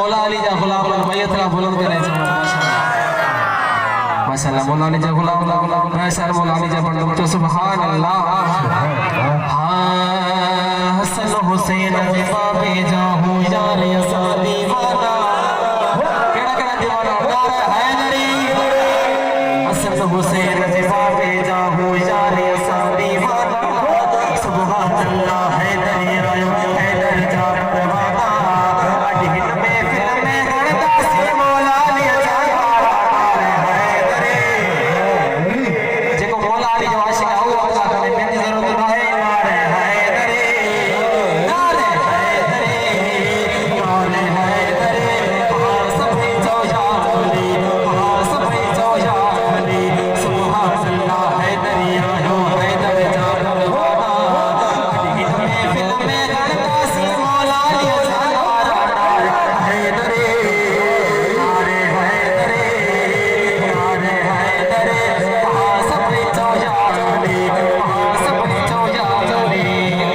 मौला अली जा गुलाम बैत ला बुलंद करे माशाअल्लाह मौला अली जा गुलाम माशाअल्लाह मौला अली जा पढ़ो तो सुभान अल्लाह हां हसन हुसैन के बाबे जाहू यार असा दीवाना केड़ा केड़ा दीवाना नारे हैदरी हसन हुसैन के बाबे जाहू यार असा दीवाना सुभान अल्लाह हैदरी रायो हैदर जा परवाना अजहिन में फिर में रड़दा से मौला अली जा हैदरी जेको मौला अली जो आशिक हो अल्लाह करे मेरी जरूरत ना है नारे हैदरी नारे हैदरी नारे हैदरी बाहर सभी जो याली बाहर सभी जो याली सुभान अल्लाह हैदरी रायो हैदर जा परवाना अजहिन में फिर में रड़दा से मौला अली जा हैदरी नारे हैदरी नारे हैदरी बाहर सभी जो याली बाहर सभी जो याली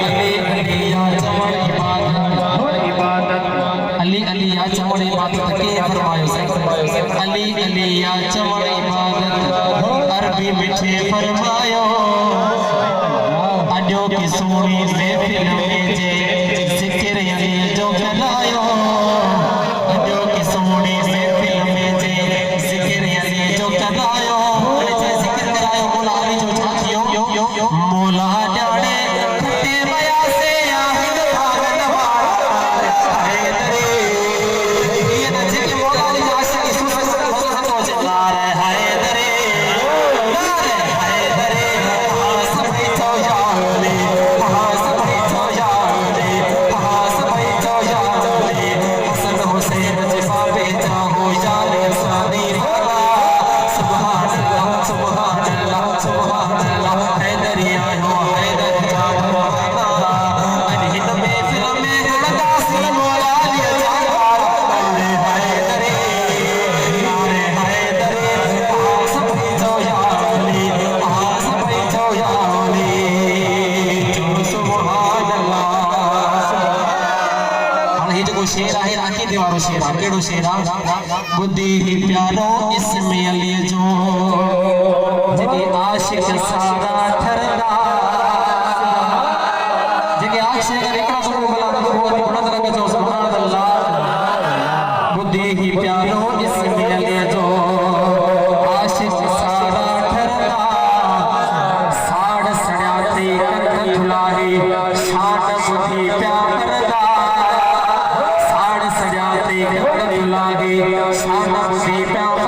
अली अली या चमन इबादत अली अली या चमन इबादत के फरमायो अली अली या चमन इबादत अरबी मिठे फरमायो अजो की सोनी महफिल में जे जिक्र अली जो कलायो अजो की सोनी महफिल में जे जिक्र अली जो कलायो जे जिक्र करायो मौला अली जो छाथियो मौला जाने खटे बया से आहिद भागन वाला हैदरी ये न जे मौला अली जो आशिक सूफी तो जलार हैदरी नारे हैदरी बाहर सभी जो याली बाहर सभी जो याली बाहर सभी जो याली हसन हुसैन जे बाबे जाहो याली सादी वाला सुभान अल्लाह सुभान अल्लाह सुभान अल्लाह हैदरी आयो हैदर जा परवाना अजहिन में फिर में रड़दा से मौला अली जा नारे हैदरी नारे हैदरी बाहर सभी जो याली बाहर सभी जो याली जो सुभान अल्लाह हां ये जो शेर है राखी दीवारो शेर है केड़ो शेर है बुद्धि ही प्यारो इसमें अली जो जेके आशिक सारा थरदा जेके आशिक एकड़ा सुनो भला बहुत बुलंद रंग जो सुभान अल्लाह बुद्धि ही प्यारो इसमें अली जो आशिक सारा थरदा साड़ सड़ाती कंध धुलाई शान बुद्धि प्यारदा साड़ सजाती कंध धुलाई शान बुद्धि प्यार